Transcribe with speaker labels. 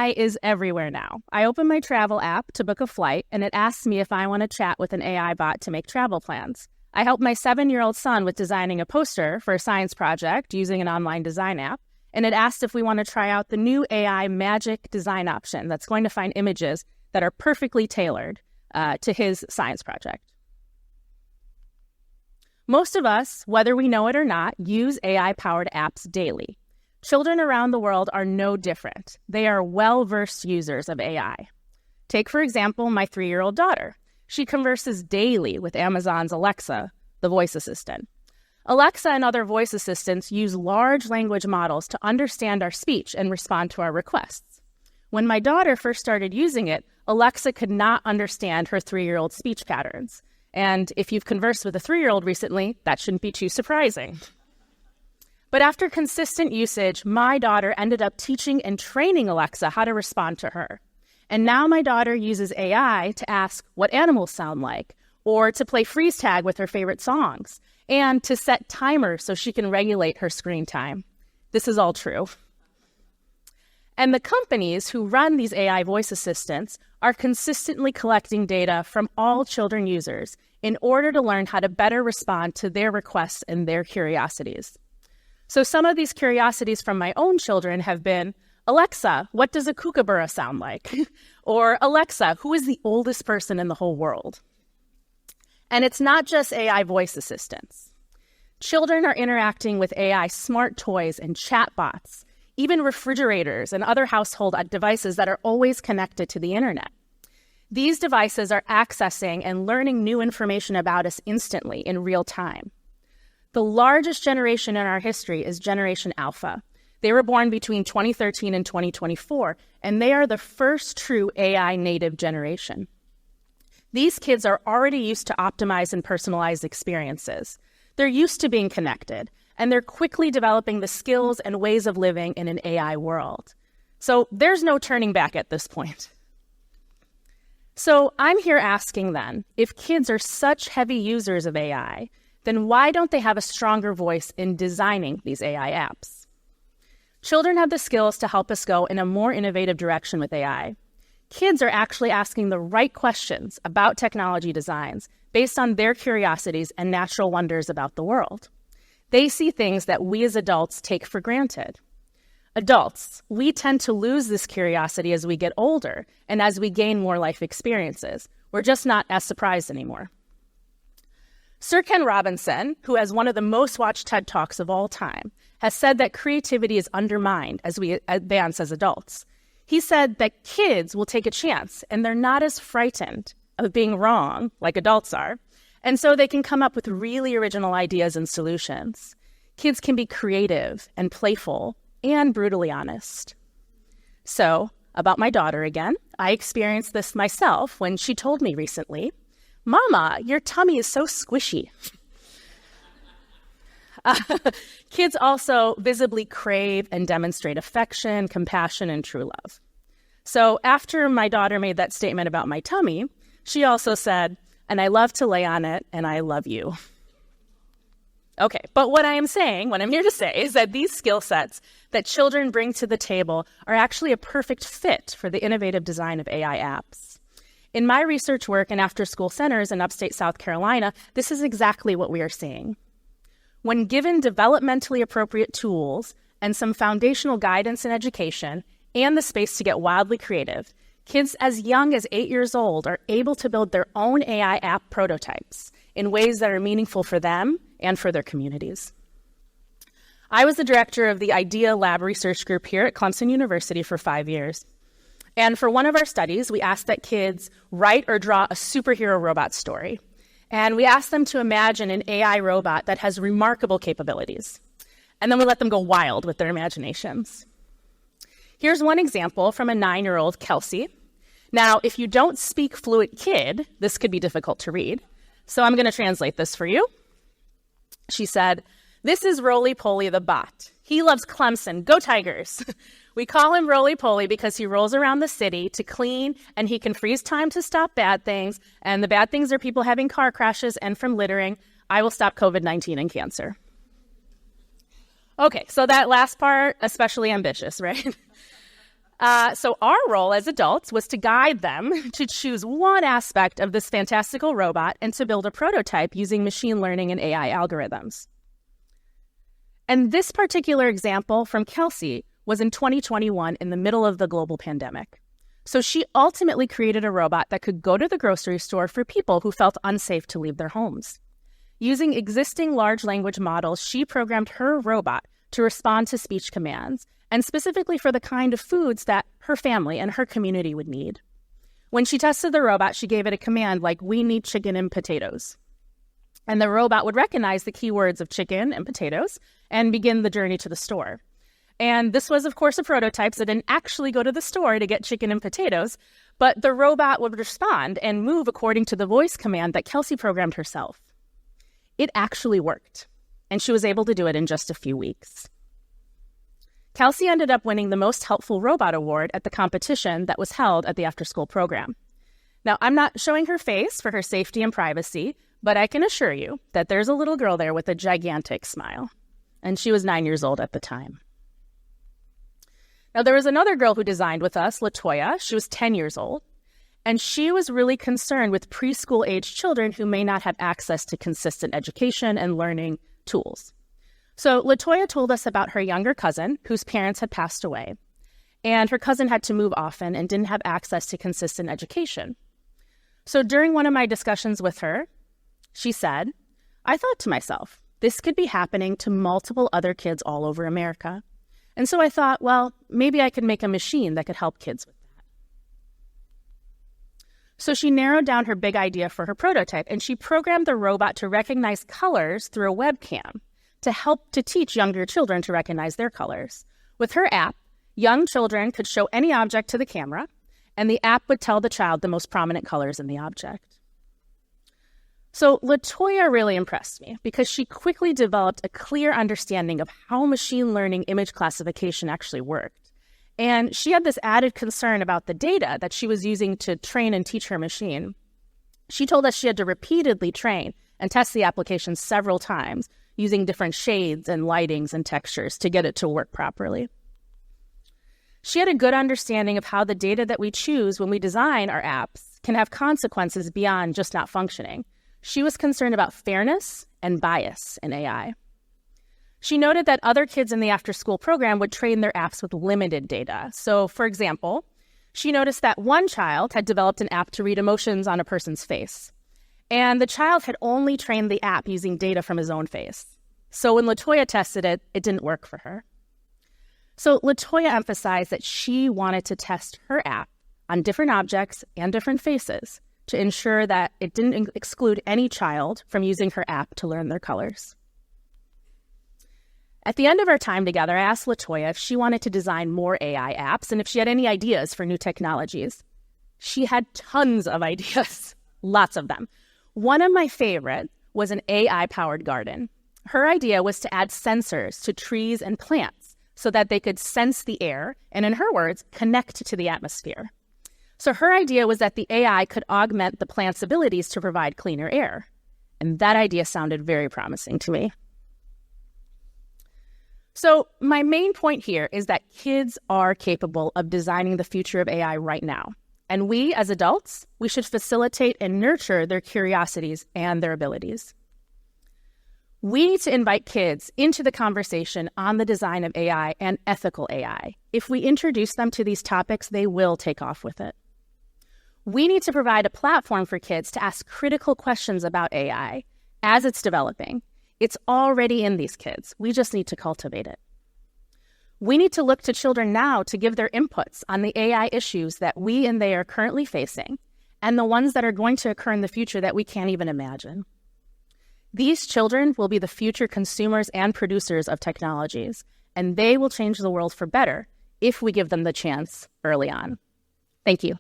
Speaker 1: AI is everywhere now. I open my travel app to book a flight, and it asks me if I want to chat with an AI bot to make travel plans. I helped my 7-year-old son with designing a poster for a science project using an online design app, and it asked if we want to try out the new AI magic design option that's going to find images that are perfectly tailored to his science project. Most of us, whether we know it or not, use AI-powered apps daily. Children around the world are no different. They are well-versed users of AI. Take, for example, my 3-year-old daughter. She converses daily with Amazon's Alexa, the voice assistant. Alexa and other voice assistants use large language models to understand our speech and respond to our requests. When my daughter first started using it, Alexa could not understand her 3-year-old speech patterns. And if you've conversed with a 3-year-old recently, that shouldn't be too surprising. But after consistent usage, my daughter ended up teaching and training Alexa how to respond to her. And now my daughter uses AI to ask what animals sound like, or to play freeze tag with her favorite songs, and to set timers so she can regulate her screen time. This is all true. And the companies who run these AI voice assistants are consistently collecting data from all children users in order to learn how to better respond to their requests and their curiosities. So some of these curiosities from my own children have been, Alexa, what does a kookaburra sound like? Or Alexa, who is the oldest person in the whole world? And it's not just AI voice assistants. Children are interacting with AI smart toys and chatbots, even refrigerators and other household devices that are always connected to the internet. These devices are accessing and learning new information about us instantly in real time. The largest generation in our history is Generation Alpha. They were born between 2013 and 2024, and they are the first true AI native generation. These kids are already used to optimized and personalized experiences. They're used to being connected, and they're quickly developing the skills and ways of living in an AI world. So there's no turning back at this point. So I'm here asking then, if kids are such heavy users of AI, then why don't they have a stronger voice in designing these AI apps? Children have the skills to help us go in a more innovative direction with AI. Kids are actually asking the right questions about technology designs based on their curiosities and natural wonders about the world. They see things that we as adults take for granted. Adults, we tend to lose this curiosity as we get older and as we gain more life experiences. We're just not as surprised anymore. Sir Ken Robinson, who has one of the most watched TED Talks of all time, has said that creativity is undermined as we advance as adults. He said that kids will take a chance and they're not as frightened of being wrong like adults are, and so they can come up with really original ideas and solutions. Kids can be creative and playful and brutally honest. So, about my daughter again, I experienced this myself when she told me recently, "Mama, your tummy is so squishy." Kids also visibly crave and demonstrate affection, compassion, and true love. So after my daughter made that statement about my tummy, she also said, "And I love to lay on it, and I love you." Okay, but what I'm here to say is that these skill sets that children bring to the table are actually a perfect fit for the innovative design of AI apps. In my research work in after-school centers in upstate South Carolina, this is exactly what we are seeing. When given developmentally appropriate tools and some foundational guidance and education and the space to get wildly creative, kids as young as 8 years old are able to build their own AI app prototypes in ways that are meaningful for them and for their communities. I was the director of the IDEA Lab research group here at Clemson University for 5 years. And for one of our studies, we asked that kids write or draw a superhero robot story. And we asked them to imagine an AI robot that has remarkable capabilities. And then we let them go wild with their imaginations. Here's one example from a 9-year-old, Kelsey. Now, if you don't speak fluent kid, this could be difficult to read. So I'm going to translate this for you. She said, "This is Roly-Poly the bot. He loves Clemson. Go Tigers." We call him Roly-Poly because he rolls around the city to clean, and he can freeze time to stop bad things. And the bad things are people having car crashes and from littering. I will stop COVID-19 and cancer. Okay, so that last part, especially ambitious, right? So our role as adults was to guide them to choose one aspect of this fantastical robot and to build a prototype using machine learning and AI algorithms. And this particular example from Kelsey was in 2021 in the middle of the global pandemic. So she ultimately created a robot that could go to the grocery store for people who felt unsafe to leave their homes. Using existing large language models, she programmed her robot to respond to speech commands, and specifically for the kind of foods that her family and her community would need. When she tested the robot, she gave it a command like, "We need chicken and potatoes." And the robot would recognize the keywords of chicken and potatoes and begin the journey to the store. And this was, of course, a prototype, so it didn't actually go to the store to get chicken and potatoes, but the robot would respond and move according to the voice command that Kelsey programmed herself. It actually worked, and she was able to do it in just a few weeks. Kelsey ended up winning the Most Helpful Robot Award at the competition that was held at the after-school program. Now, I'm not showing her face for her safety and privacy, but I can assure you that there's a little girl there with a gigantic smile, and she was 9 years old at the time. Now, there was another girl who designed with us, Latoya. She was 10 years old, and she was really concerned with preschool-age children who may not have access to consistent education and learning tools. So Latoya told us about her younger cousin whose parents had passed away, and her cousin had to move often and didn't have access to consistent education. So during one of my discussions with her, she said, "I thought to myself, this could be happening to multiple other kids all over America. And so I thought, well, maybe I could make a machine that could help kids with that." So she narrowed down her big idea for her prototype, and she programmed the robot to recognize colors through a webcam to help to teach younger children to recognize their colors. With her app, young children could show any object to the camera, and the app would tell the child the most prominent colors in the object. So Latoya really impressed me because she quickly developed a clear understanding of how machine learning image classification actually worked. And she had this added concern about the data that she was using to train and teach her machine. She told us she had to repeatedly train and test the application several times using different shades and lightings and textures to get it to work properly. She had a good understanding of how the data that we choose when we design our apps can have consequences beyond just not functioning. She was concerned about fairness and bias in AI. She noted that other kids in the after-school program would train their apps with limited data. So, for example, she noticed that one child had developed an app to read emotions on a person's face, and the child had only trained the app using data from his own face. So when Latoya tested it, it didn't work for her. So Latoya emphasized that she wanted to test her app on different objects and different faces to ensure that it didn't exclude any child from using her app to learn their colors. At the end of our time together, I asked Latoya if she wanted to design more AI apps and if she had any ideas for new technologies. She had tons of ideas, lots of them. One of my favorite was an AI-powered garden. Her idea was to add sensors to trees and plants so that they could sense the air and, in her words, connect to the atmosphere. So her idea was that the AI could augment the plant's abilities to provide cleaner air. And that idea sounded very promising to me. So my main point here is that kids are capable of designing the future of AI right now. And we, as adults, we should facilitate and nurture their curiosities and their abilities. We need to invite kids into the conversation on the design of AI and ethical AI. If we introduce them to these topics, they will take off with it. We need to provide a platform for kids to ask critical questions about AI as it's developing. It's already in these kids. We just need to cultivate it. We need to look to children now to give their inputs on the AI issues that we and they are currently facing and the ones that are going to occur in the future that we can't even imagine. These children will be the future consumers and producers of technologies, and they will change the world for better if we give them the chance early on. Thank you.